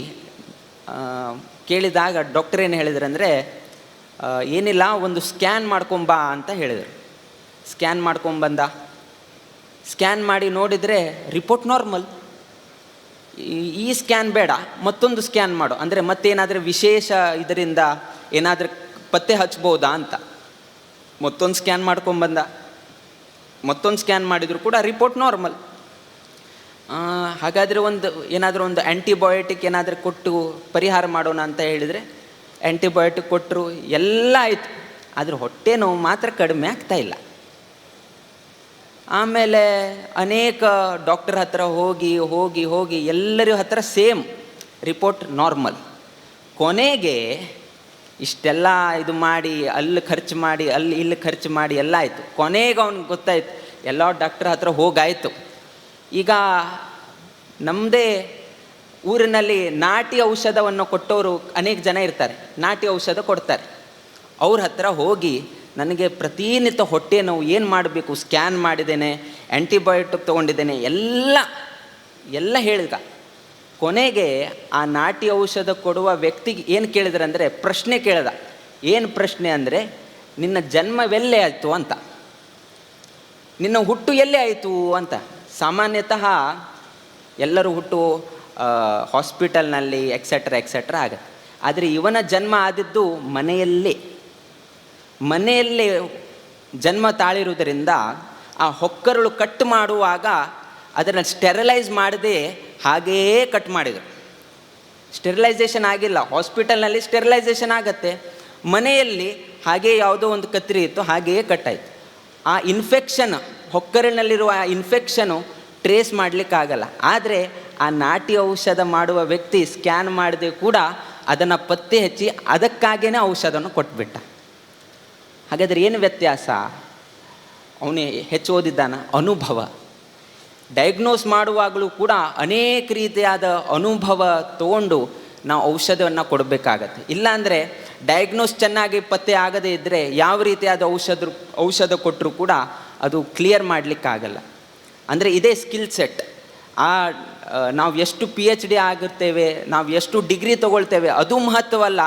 ಕೇಳಿದಾಗ ಡಾಕ್ಟರ್ ಏನು ಹೇಳಿದ್ರು ಅಂದರೆ, ಏನಿಲ್ಲ, ಒಂದು ಸ್ಕ್ಯಾನ್ ಮಾಡ್ಕೊಂಬಾ ಅಂತ ಹೇಳಿದರು. ಸ್ಕ್ಯಾನ್ ಮಾಡ್ಕೊಂಬಂದ. ಸ್ಕ್ಯಾನ್ ಮಾಡಿ ನೋಡಿದರೆ ರಿಪೋರ್ಟ್ ನಾರ್ಮಲ್. ಈ ಸ್ಕ್ಯಾನ್ ಬೇಡ, ಮತ್ತೊಂದು ಸ್ಕ್ಯಾನ್ ಮಾಡು ಅಂದರೆ ಮತ್ತೇನಾದರೂ ವಿಶೇಷ ಇದರಿಂದ ಏನಾದರೂ ಪತ್ತೆ ಹಚ್ಬೋದಾ ಅಂತ ಮತ್ತೊಂದು ಸ್ಕ್ಯಾನ್ ಮಾಡ್ಕೊಂಬಂದ. ಮತ್ತೊಂದು ಸ್ಕ್ಯಾನ್ ಮಾಡಿದರೂ ಕೂಡ ರಿಪೋರ್ಟ್ ನಾರ್ಮಲ್. ಹಾಗಾದರೆ ಏನಾದರೂ ಒಂದು ಆ್ಯಂಟಿಬಯೋಟಿಕ್ ಏನಾದರೂ ಕೊಟ್ಟು ಪರಿಹಾರ ಮಾಡೋಣ ಅಂತ ಹೇಳಿದರೆ ಆ್ಯಂಟಿಬಯೋಟಿಕ್ ಕೊಟ್ಟರು, ಎಲ್ಲ ಆಯಿತು, ಆದರೆ ಹೊಟ್ಟೆ ನೋವು ಮಾತ್ರ ಕಡಿಮೆ ಆಗ್ತಾಯಿಲ್ಲ. ಆಮೇಲೆ ಅನೇಕ ಡಾಕ್ಟರ್ ಹತ್ರ ಹೋಗಿ ಹೋಗಿ ಹೋಗಿ ಎಲ್ಲರ ಹತ್ರ ಸೇಮ್ ರಿಪೋರ್ಟ್ ನಾರ್ಮಲ್. ಕೊನೆಗೆ ಇಷ್ಟೆಲ್ಲ ಇದು ಮಾಡಿ ಅಲ್ಲಿ ಖರ್ಚು ಮಾಡಿ ಅಲ್ಲಿ ಇಲ್ಲಿ ಖರ್ಚು ಮಾಡಿ ಎಲ್ಲ ಆಯಿತು. ಕೊನೆಗೆ ಅವ್ನಿಗೆ ಗೊತ್ತಾಯ್ತು, ಎಲ್ಲ ಡಾಕ್ಟರ್ ಹತ್ರ ಹೋಗಾಯಿತು. ಈಗ ನಮ್ಮದೇ ಊರಿನಲ್ಲಿ ನಾಟಿ ಔಷಧವನ್ನು ಕೊಟ್ಟವರು ಅನೇಕ ಜನ ಇರ್ತಾರೆ, ನಾಟಿ ಔಷಧ ಕೊಡ್ತಾರೆ. ಅವ್ರ ಹತ್ರ ಹೋಗಿ ನನಗೆ ಪ್ರತಿನಿತ್ಯ ಹೊಟ್ಟೆ ನೋವು, ಏನು ಮಾಡಬೇಕು, ಸ್ಕ್ಯಾನ್ ಮಾಡಿದ್ದೇನೆ, ಆ್ಯಂಟಿಬಯೋಟಿಕ್ ತೊಗೊಂಡಿದ್ದೇನೆ, ಎಲ್ಲ ಹೇಳಿದ. ಕೊನೆಗೆ ಆ ನಾಟಿ ಔಷಧ ಕೊಡುವ ವ್ಯಕ್ತಿಗೆ ಏನು ಕೇಳಿದ್ರೆ ಅಂದರೆ ಪ್ರಶ್ನೆ ಕೇಳಿದ. ಏನು ಪ್ರಶ್ನೆ ಅಂದರೆ, ನಿನ್ನ ಜನ್ಮವೆಲ್ಲೇ ಆಯಿತು ಅಂತ, ನಿನ್ನ ಹುಟ್ಟು ಎಲ್ಲೇ ಆಯಿತು ಅಂತ. ಸಾಮಾನ್ಯತಃ ಎಲ್ಲರೂ ಹುಟ್ಟು ಹಾಸ್ಪಿಟಲ್ನಲ್ಲಿ ಎಕ್ಸೆಟ್ರಾ ಆಗುತ್ತೆ. ಆದರೆ ಇವನ ಜನ್ಮ ಆದದ್ದು ಮನೆಯಲ್ಲೇ ಜನ್ಮ ತಾಳಿರುವುದರಿಂದ ಆ ಹೊಕ್ಕರಳು ಕಟ್ ಮಾಡುವಾಗ ಅದನ್ನು ಸ್ಟೆರಿಲೈಸ್ ಮಾಡದೆ ಹಾಗೆಯೇ ಕಟ್ ಮಾಡಿದರು. ಸ್ಟೆರಿಲೈಸೇಷನ್ ಆಗಿಲ್ಲ. ಹಾಸ್ಪಿಟಲ್ನಲ್ಲಿ ಸ್ಟೆರಿಲೈಸೇಷನ್ ಆಗತ್ತೆ, ಮನೆಯಲ್ಲಿ ಹಾಗೇ ಯಾವುದೋ ಒಂದು ಕತ್ತರಿ ಇತ್ತು, ಹಾಗೆಯೇ ಕಟ್ಟಾಯಿತು. ಆ ಇನ್ಫೆಕ್ಷನ್, ಹೊಕ್ಕರಿನಲ್ಲಿರುವ ಆ ಇನ್ಫೆಕ್ಷನು ಟ್ರೇಸ್ ಮಾಡಲಿಕ್ಕಾಗಲ್ಲ. ಆದರೆ ಆ ನಾಟಿ ಔಷಧ ಮಾಡುವ ವ್ಯಕ್ತಿ ಸ್ಕ್ಯಾನ್ ಮಾಡದೆ ಕೂಡ ಅದನ್ನು ಪತ್ತೆ ಹಚ್ಚಿ ಅದಕ್ಕಾಗೇ ಔಷಧವನ್ನು ಕೊಟ್ಬಿಟ್ಟ. ಹಾಗಾದರೆ ಏನು ವ್ಯತ್ಯಾಸ? ಅವನೇ ಹೆಚ್ಚು ಓದಿದ್ದಾನ, ಅನುಭವ. ಡಯಾಗ್ನೋಸ್ ಮಾಡುವಾಗಲೂ ಕೂಡ ಅನೇಕ ರೀತಿಯಾದ ಅನುಭವ ತಗೊಂಡು ನಾವು ಔಷಧವನ್ನು ಕೊಡಬೇಕಾಗತ್ತೆ. ಇಲ್ಲಾಂದರೆ ಡಯಾಗ್ನೋಸ್ ಚೆನ್ನಾಗಿ ಪತ್ತೆ ಆಗದೇ ಇದ್ದರೆ ಯಾವ ರೀತಿಯಾದ ಔಷಧ ಕೊಟ್ಟರೂ ಕೂಡ ಅದು ಕ್ಲಿಯರ್ ಮಾಡಲಿಕ್ಕಾಗಲ್ಲ. ಅಂದರೆ ಇದೇ ಸ್ಕಿಲ್ ಸೆಟ್. ನಾವು ಎಷ್ಟು PhD ಆಗಿರ್ತೇವೆ, ನಾವು ಎಷ್ಟು ಡಿಗ್ರಿ ತೊಗೊಳ್ತೇವೆ, ಅದು ಮಹತ್ವವಲ್ಲ.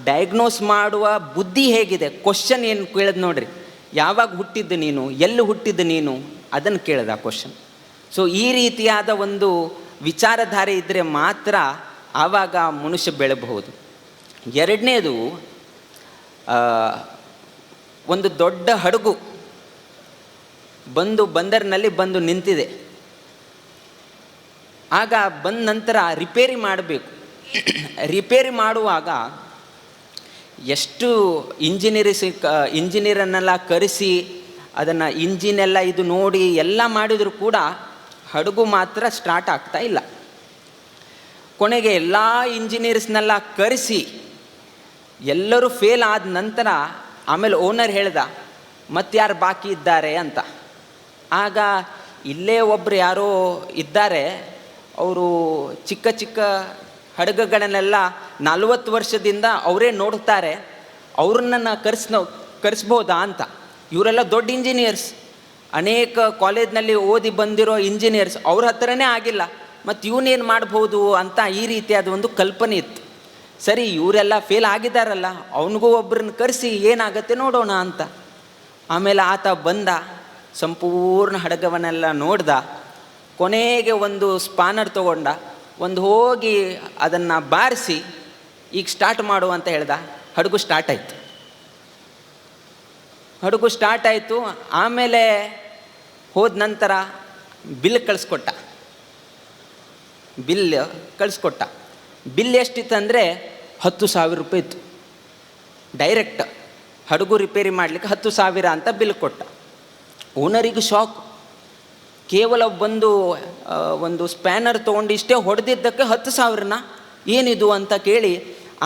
ಡಯಾಗ್ನೋಸ್ ಮಾಡುವ ಬುದ್ಧಿ ಹೇಗಿದೆ, ಕ್ವಶನ್ ಏನು ಕೇಳಿದ್ ನೋಡ್ರಿ, ಯಾವಾಗ ಹುಟ್ಟಿದ್ದು ನೀನು, ಎಲ್ಲಿ ಹುಟ್ಟಿದ್ದು ನೀನು, ಅದನ್ನು ಕೇಳಿದ ಕ್ವಶನ್. ಸೊ ಈ ರೀತಿಯಾದ ಒಂದು ವಿಚಾರಧಾರೆ ಇದ್ದರೆ ಮಾತ್ರ ಆವಾಗ ಮನುಷ್ಯ ಬೆಳಬಹುದು. ಎರಡನೇದು, ಒಂದು ದೊಡ್ಡ ಹಡಗು ಬಂದರಿನಲ್ಲಿ ಬಂದು ನಿಂತಿದೆ. ಆಗ ಬಂದ ನಂತರ ರಿಪೇರಿ ಮಾಡಬೇಕು. ರಿಪೇರಿ ಮಾಡುವಾಗ ಎಷ್ಟು ಇಂಜಿನಿಯರನ್ನೆಲ್ಲ ಕರೆಸಿ ಅದನ್ನು ಇಂಜಿನೆಲ್ಲ ಇದು ನೋಡಿ ಎಲ್ಲ ಮಾಡಿದರೂ ಕೂಡ ಹಡಗು ಮಾತ್ರ ಸ್ಟಾರ್ಟ್ ಆಗ್ತಾ ಇಲ್ಲ. ಕೊನೆಗೆ ಎಲ್ಲ ಇಂಜಿನಿಯರ್ಸ್ನೆಲ್ಲ ಕರೆಸಿ ಎಲ್ಲರೂ ಫೇಲ್ ಆದ ನಂತರ ಆಮೇಲೆ ಓನರ್ ಹೇಳ್ದ, ಮತ್ತಾರು ಬಾಕಿ ಇದ್ದಾರೆ ಅಂತ. ಆಗ ಇಲ್ಲೇ ಒಬ್ಬರು ಯಾರೋ ಇದ್ದಾರೆ, ಅವರು ಚಿಕ್ಕ ಹಡಗುಗಳನ್ನೆಲ್ಲ 40 ವರ್ಷದಿಂದ ಅವರೇ ನೋಡ್ತಾರೆ, ಅವ್ರನ್ನ ಕರೆಸ್ಬೋದಾ ಅಂತ. ಇವರೆಲ್ಲ ದೊಡ್ಡ ಇಂಜಿನಿಯರ್ಸ್, ಅನೇಕ ಕಾಲೇಜ್ನಲ್ಲಿ ಓದಿ ಬಂದಿರೋ ಇಂಜಿನಿಯರ್ಸ್, ಅವ್ರ ಹತ್ರನೇ ಆಗಿಲ್ಲ, ಮತ್ತು ಇವನೇನು ಮಾಡ್ಬೋದು ಅಂತ ಈ ರೀತಿಯಾದ ಒಂದು ಕಲ್ಪನೆ ಇತ್ತು. ಸರಿ, ಇವರೆಲ್ಲ ಫೇಲ್ ಆಗಿದ್ದಾರಲ್ಲ, ಅವನಿಗೂ ಒಬ್ಬರನ್ನ ಕರೆಸಿ ಏನಾಗತ್ತೆ ನೋಡೋಣ ಅಂತ. ಆಮೇಲೆ ಆತ ಬಂದ, ಸಂಪೂರ್ಣ ಹಡಗವನ್ನೆಲ್ಲ ನೋಡ್ದ. ಕೊನೆಗೆ ಒಂದು ಸ್ಪಾನರ್ ತೊಗೊಂಡ, ಒಂದು ಹೋಗಿ ಅದನ್ನು ಬಾರಿಸಿ ಈಗ ಸ್ಟಾರ್ಟ್ ಮಾಡು ಅಂತ ಹೇಳ್ದ. ಹಡಗು ಸ್ಟಾರ್ಟ್ ಆಯಿತು. ಆಮೇಲೆ ಹೋದ ನಂತರ ಬಿಲ್ ಕಳಿಸ್ಕೊಟ್ಟ. ಬಿಲ್ ಎಷ್ಟಿತ್ತು ಅಂದರೆ 10,000 ರೂಪಾಯಿ ಇತ್ತು. ಡೈರೆಕ್ಟ್ ಹಡಗು ರಿಪೇರಿ ಮಾಡಲಿಕ್ಕೆ 10,000 ಅಂತ ಬಿಲ್ ಕೊಟ್ಟ. ಓನರಿಗೆ ಶಾಕ್. ಕೇವಲ ಒಂದು ಸ್ಪ್ಯಾನರ್ ತೊಗೊಂಡು ಇಷ್ಟೇ ಹೊಡೆದಿದ್ದಕ್ಕೆ 10,000 ಏನಿದು ಅಂತ ಕೇಳಿ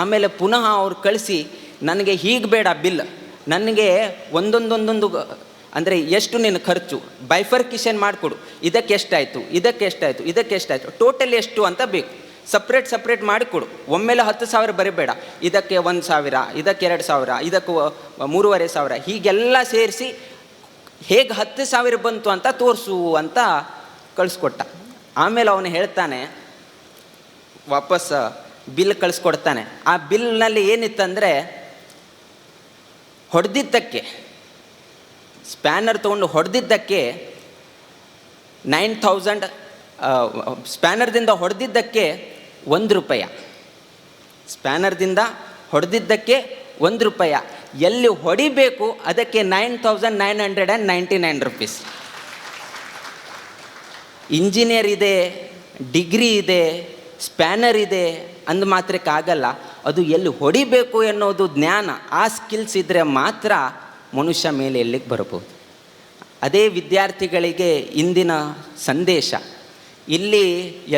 ಆಮೇಲೆ ಪುನಃ ಅವ್ರು ಕಳಿಸಿ, ನನಗೆ ಹೀಗೆ ಬೇಡ ಬಿಲ್, ನನಗೆ ಒಂದೊಂದೊಂದೊಂದು ಅಂದರೆ ಎಷ್ಟು ನಿನ್ನ ಖರ್ಚು ಬೈಫರ್ಕಿಷನ್ ಮಾಡಿಕೊಡು, ಇದಕ್ಕೆ ಎಷ್ಟಾಯಿತು, ಟೋಟಲ್ ಎಷ್ಟು ಅಂತ ಬೇಕು, ಸಪ್ರೇಟ್ ಮಾಡಿಕೊಡು. ಒಮ್ಮೆಲೆ 10,000 ಬರೀಬೇಡ, ಇದಕ್ಕೆ 1,000, ಇದಕ್ಕೆ 2,000, ಇದಕ್ಕೆ 3,500, ಹೀಗೆಲ್ಲ ಸೇರಿಸಿ ಹೇಗೆ 10,000 ಬಂತು ಅಂತ ತೋರಿಸು ಅಂತ ಕಳಿಸ್ಕೊಟ್ಟ. ಆಮೇಲೆ ಅವನು ಹೇಳ್ತಾನೆ, ವಾಪಸ್ ಬಿಲ್ ಕಳಿಸ್ಕೊಡ್ತಾನೆ. ಆ ಬಿಲ್ನಲ್ಲಿ ಏನಿತ್ತಂದರೆ, ಸ್ಪ್ಯಾನರ್ ತೊಗೊಂಡು ಹೊಡೆದಿದ್ದಕ್ಕೆ 9,000, ಸ್ಪ್ಯಾನರ್ದಿಂದ ಹೊಡೆದಿದ್ದಕ್ಕೆ ₹1, ಸ್ಪ್ಯಾನರ್ದಿಂದ ಹೊಡೆದಿದ್ದಕ್ಕೆ ₹1, ಎಲ್ಲಿ ಹೊಡಿಬೇಕು ಅದಕ್ಕೆ 9,999 ರೂಪೀಸ್. ಇಂಜಿನಿಯರ್ ಇದೆ, ಡಿಗ್ರಿ ಇದೆ, ಸ್ಪ್ಯಾನರ್ ಇದೆ ಅಂದ ಮಾತ್ರಕ್ಕಾಗಲ್ಲ, ಅದು ಎಲ್ಲಿ ಹೊಡಿಬೇಕು ಎನ್ನುವುದು ಜ್ಞಾನ, ಆ ಸ್ಕಿಲ್ಸ್ ಇದ್ದರೆ ಮಾತ್ರ ಮನುಷ್ಯ ಮೇಲೆ ಎಲ್ಲಿಗೆ ಬರ್ಬೋದು. ಅದೇ ವಿದ್ಯಾರ್ಥಿಗಳಿಗೆ ಇಂದಿನ ಸಂದೇಶ. ಇಲ್ಲಿ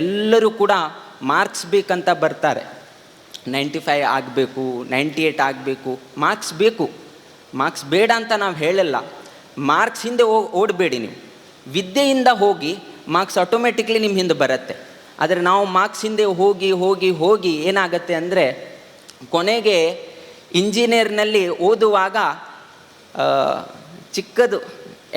ಎಲ್ಲರೂ ಕೂಡ ಮಾರ್ಕ್ಸ್ ಬೇಕಂತ ಬರ್ತಾರೆ. 95 ಆಗಬೇಕು, 98 ಆಗಬೇಕು, ಮಾರ್ಕ್ಸ್ ಬೇಕು. ಮಾರ್ಕ್ಸ್ ಬೇಡ ಅಂತ ನಾವು ಹೇಳಲ್ಲ. ಮಾರ್ಕ್ಸ್ ಹಿಂದೆ ಓಡಬೇಡಿ ನೀವು, ವಿದ್ಯೆಯಿಂದ ಹೋಗಿ ಮಾರ್ಕ್ಸ್ ಆಟೋಮೆಟಿಕ್ಲಿ ನಿಮ್ಮ ಹಿಂದೆ ಬರುತ್ತೆ. ಆದರೆ ನಾವು ಮಾರ್ಕ್ಸ್ ಹಿಂದೆ ಹೋಗಿ ಹೋಗಿ ಹೋಗಿ ಏನಾಗುತ್ತೆ ಅಂದರೆ ಕೊನೆಗೆ ಇಂಜಿನಿಯರ್ನಲ್ಲಿ ಓದುವಾಗ ಚಿಕ್ಕದು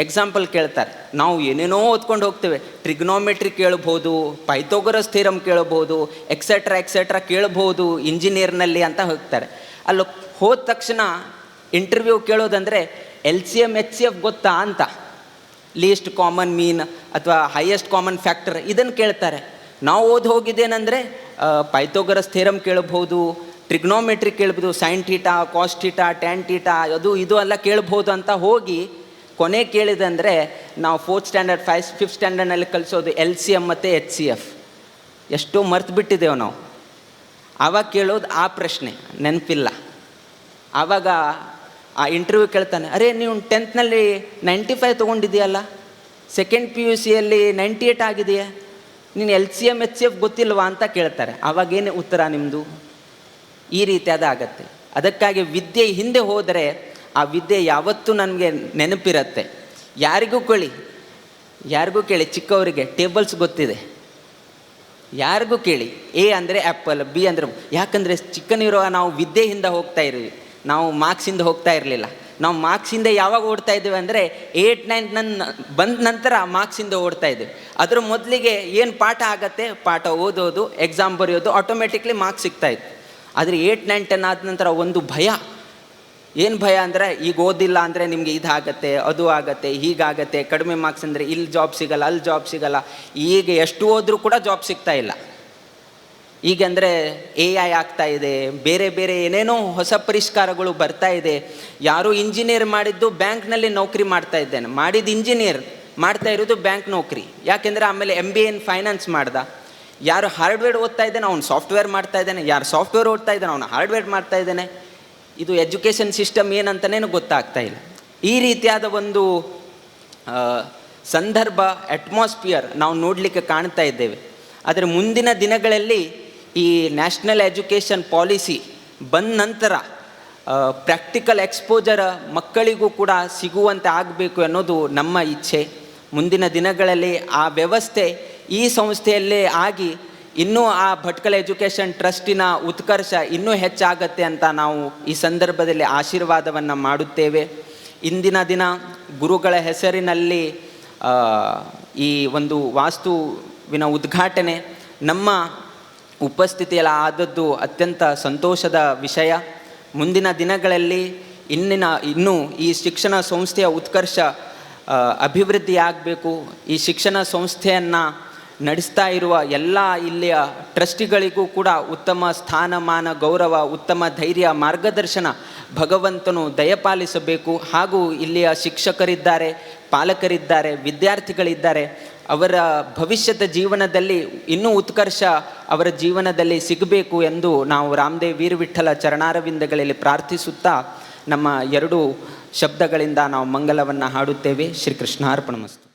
ಎಕ್ಸಾಂಪಲ್ ಕೇಳ್ತಾರೆ. ನಾವು ಏನೇನೋ ಓದ್ಕೊಂಡು ಹೋಗ್ತೇವೆ, ಟ್ರಿಗ್ನೋಮೆಟ್ರಿ ಕೇಳ್ಬೋದು, ಪೈಥಾಗೊರಸ್ ಥಿಯರಮ್ ಕೇಳ್ಬೋದು, ಎಕ್ಸೆಟ್ರಾ ಕೇಳ್ಬೋದು ಇಂಜಿನಿಯರ್ನಲ್ಲಿ ಅಂತ ಹೋಗ್ತಾರೆ. ಅಲ್ಲಿ ಹೋದ ತಕ್ಷಣ ಇಂಟರ್ವ್ಯೂ ಕೇಳೋದಂದರೆ LCM HCF ಗೊತ್ತಾ ಅಂತ, ಲೀಸ್ಟ್ ಕಾಮನ್ ಮೀನ್ ಅಥವಾ ಹೈಯೆಸ್ಟ್ ಕಾಮನ್ ಫ್ಯಾಕ್ಟರ್, ಇದನ್ನು ಕೇಳ್ತಾರೆ. ನಾವು ಓದಿ ಹೋಗಿದ್ದೇನೆಂದರೆ ಪೈಥಾಗೊರಸ್ ಥಿಯರಮ್ ಕೇಳ್ಬೋದು, ಟ್ರಿಗ್ನೋಮೆಟ್ರಿ ಕೇಳ್ಬೋದು, sine theta, cos theta, tan theta, ಅದು ಇದು ಎಲ್ಲ ಕೇಳ್ಬೋದು ಅಂತ ಹೋಗಿ ಕೊನೆ ಕೇಳಿದಂದರೆ ನಾವು 4th ಸ್ಟ್ಯಾಂಡರ್ಡ್ 5th ಸ್ಟ್ಯಾಂಡರ್ಡ್ನಲ್ಲಿ ಕಲಿಸೋದು LCM ಮತ್ತು HCF ಎಷ್ಟೋ ಮರ್ತು ಬಿಟ್ಟಿದ್ದೇವೆ ನಾವು. ಆವಾಗ ಕೇಳೋದು ಆ ಪ್ರಶ್ನೆ ನೆನಪಿಲ್ಲ. ಆವಾಗ ಆ ಇಂಟರ್ವ್ಯೂ ಕೇಳ್ತಾನೆ, ಅರೇ ನೀವು 10th 95 ತೊಗೊಂಡಿದೆಯಲ್ಲ, ಸೆಕೆಂಡ್ PUCಯಲ್ಲಿ 98 ಆಗಿದೆಯಾ, ನೀನು LCM HCF ಗೊತ್ತಿಲ್ವಾ ಅಂತ ಕೇಳ್ತಾರೆ. ಆವಾಗೇನು ಉತ್ತರ ನಿಮ್ಮದು? ಈ ರೀತಿಯಾದ ಆಗತ್ತೆ. ಅದಕ್ಕಾಗಿ ವಿದ್ಯೆ ಹಿಂದೆ ಹೋದರೆ ಆ ವಿದ್ಯೆ ಯಾವತ್ತೂ ನನಗೆ ನೆನಪಿರುತ್ತೆ. ಯಾರಿಗೂ ಕೇಳಿ, ಚಿಕ್ಕವರಿಗೆ ಟೇಬಲ್ಸ್ ಗೊತ್ತಿದೆ, ಯಾರಿಗೂ ಕೇಳಿ. A ಅಂದರೆ ಆ್ಯಪಲ್, B ಅಂದರೆ, ಯಾಕಂದರೆ ಚಿಕ್ಕನಿರುವಾಗ ನಾವು ವಿದ್ಯೆಯಿಂದ ಹೋಗ್ತಾ ಇದ್ದೀವಿ, ನಾವು ಮಾರ್ಕ್ಸಿಂದ ಹೋಗ್ತಾ ಇರಲಿಲ್ಲ. ನಾವು ಮಾರ್ಕ್ಸಿಂದ ಯಾವಾಗ ಓಡ್ತಾ ಇದ್ದೀವಿ ಅಂದರೆ 8th 9th ಬಂದ ನಂತರ ಮಾರ್ಕ್ಸಿಂದ ಓಡ್ತಾ ಇದ್ದೀವಿ. ಅದ್ರ ಮೊದಲಿಗೆ ಏನು ಪಾಠ ಆಗತ್ತೆ, ಪಾಠ ಓದೋದು, ಎಕ್ಸಾಮ್ ಬರೆಯೋದು, ಆಟೋಮೆಟಿಕ್ಲಿ ಮಾರ್ಕ್ಸ್ ಸಿಗ್ತಾಯಿತ್ತು. ಆದರೆ 8th 9th 10th ಆದ ನಂತರ ಒಂದು ಭಯ. ಏನು ಭಯ ಅಂದರೆ, ಈಗ ಓದಿಲ್ಲ ಅಂದರೆ ನಿಮಗೆ ಇದಾಗತ್ತೆ, ಅದು ಆಗತ್ತೆ, ಹೀಗಾಗತ್ತೆ, ಕಡಿಮೆ ಮಾರ್ಕ್ಸ್ ಅಂದರೆ ಇಲ್ಲಿ ಜಾಬ್ ಸಿಗಲ್ಲ, ಅಲ್ಲಿ ಜಾಬ್ ಸಿಗಲ್ಲ. ಈಗ ಎಷ್ಟು ಓದ್ರೂ ಕೂಡ ಜಾಬ್ ಸಿಗ್ತಾ ಇಲ್ಲ. ಈಗಂದರೆ AI ಆಗ್ತಾ ಇದೆ, ಬೇರೆ ಬೇರೆ ಏನೇನೋ ಹೊಸ ಪರಿಷ್ಕಾರಗಳು ಬರ್ತಾ ಇದೆ. ಯಾರು ಇಂಜಿನಿಯರ್ ಮಾಡಿದ್ದು ಬ್ಯಾಂಕ್ನಲ್ಲಿ ನೌಕರಿ ಮಾಡ್ತಾ ಇದ್ದೇನೆ, ಮಾಡಿದ್ದು ಇಂಜಿನಿಯರ್ ಮಾಡ್ತಾ ಇರೋದು ಬ್ಯಾಂಕ್ ನೌಕರಿ. ಯಾಕೆಂದರೆ ಆಮೇಲೆ MBA ಇನ್ ಫೈನಾನ್ಸ್ ಮಾಡ್ದ. ಯಾರು ಹಾರ್ಡ್ವೇರ್ ಓದ್ತಾ ಇದ್ದಾನೆ ಅವನು ಸಾಫ್ಟ್ವೇರ್ ಮಾಡ್ತಾ ಇದ್ದಾನೆ, ಯಾರು ಸಾಫ್ಟ್ವೇರ್ ಓದ್ತಾ ಇದ್ದಾನೆ ಅವನು ಹಾರ್ಡ್ವೇರ್ ಮಾಡ್ತಾ ಇದ್ದಾನೆ. ಇದು ಎಜುಕೇಷನ್ ಸಿಸ್ಟಮ್ ಏನಂತಲೇ ಗೊತ್ತಾಗ್ತಾ ಇಲ್ಲ. ಈ ರೀತಿಯಾದ ಒಂದು ಸಂದರ್ಭ, ಅಟ್ಮಾಸ್ಫಿಯರ್ ನಾವು ನೋಡಲಿಕ್ಕೆ ಕಾಣ್ತಾ ಇದ್ದೇವೆ. ಆದರೆ ಮುಂದಿನ ದಿನಗಳಲ್ಲಿ ಈ ನ್ಯಾಷನಲ್ ಎಜುಕೇಷನ್ ಪಾಲಿಸಿ ಬಂದ ನಂತರ ಪ್ರಾಕ್ಟಿಕಲ್ ಎಕ್ಸ್ಪೋಜರ್ ಮಕ್ಕಳಿಗೂ ಕೂಡ ಸಿಗುವಂತೆ ಆಗಬೇಕು ಅನ್ನೋದು ನಮ್ಮ ಇಚ್ಛೆ. ಮುಂದಿನ ದಿನಗಳಲ್ಲಿ ಆ ವ್ಯವಸ್ಥೆ ಈ ಸಂಸ್ಥೆಯಲ್ಲೇ ಆಗಿ ಇನ್ನೂ ಆ ಭಟ್ಕಳ ಎಜುಕೇಷನ್ ಟ್ರಸ್ಟಿನ ಉತ್ಕರ್ಷ ಇನ್ನೂ ಹೆಚ್ಚಾಗತ್ತೆ ಅಂತ ನಾವು ಈ ಸಂದರ್ಭದಲ್ಲಿ ಆಶೀರ್ವಾದವನ್ನು ಮಾಡುತ್ತೇವೆ. ಇಂದಿನ ದಿನ ಗುರುಗಳ ಹೆಸರಿನಲ್ಲಿ ಈ ಒಂದು ವಾಸ್ತುವಿನ ಉದ್ಘಾಟನೆ ನಮ್ಮ ಉಪಸ್ಥಿತಿಯಲ್ಲಿ ಆದದ್ದು ಅತ್ಯಂತ ಸಂತೋಷದ ವಿಷಯ. ಮುಂದಿನ ದಿನಗಳಲ್ಲಿ ಇನ್ನೂ ಈ ಶಿಕ್ಷಣ ಸಂಸ್ಥೆಯ ಉತ್ಕರ್ಷ ಅಭಿವೃದ್ಧಿ ಆಗಬೇಕು. ಈ ಶಿಕ್ಷಣ ಸಂಸ್ಥೆಯನ್ನು ನಡೆಸ್ತಾ ಇರುವ ಎಲ್ಲ ಇಲ್ಲಿಯ ಟ್ರಸ್ಟಿಗಳಿಗೂ ಕೂಡ ಉತ್ತಮ ಸ್ಥಾನಮಾನ, ಗೌರವ, ಉತ್ತಮ ಧೈರ್ಯ, ಮಾರ್ಗದರ್ಶನ ಭಗವಂತನು ದಯಪಾಲಿಸಬೇಕು. ಹಾಗೂ ಇಲ್ಲಿಯ ಶಿಕ್ಷಕರಿದ್ದಾರೆ, ಪಾಲಕರಿದ್ದಾರೆ, ವಿದ್ಯಾರ್ಥಿಗಳಿದ್ದಾರೆ. ಅವರ ಭವಿಷ್ಯದ ಜೀವನದಲ್ಲಿ ಇನ್ನೂ ಉತ್ಕರ್ಷ ಅವರ ಜೀವನದಲ್ಲಿ ಸಿಗಬೇಕು ಎಂದು ನಾವು ರಾಮದೇವ್ ವೀರ ವಿಠ್ಠಲ ಚರಣಾರವಿಂದಗಳಲ್ಲಿ ಪ್ರಾರ್ಥಿಸುತ್ತಾ ನಮ್ಮ 2 ಶಬ್ದಗಳಿಂದ ನಾವು ಮಂಗಲವನ್ನು ಹಾಡುತ್ತೇವೆ. ಶ್ರೀಕೃಷ್ಣಾರ್ಪಣಮಸ್ತು.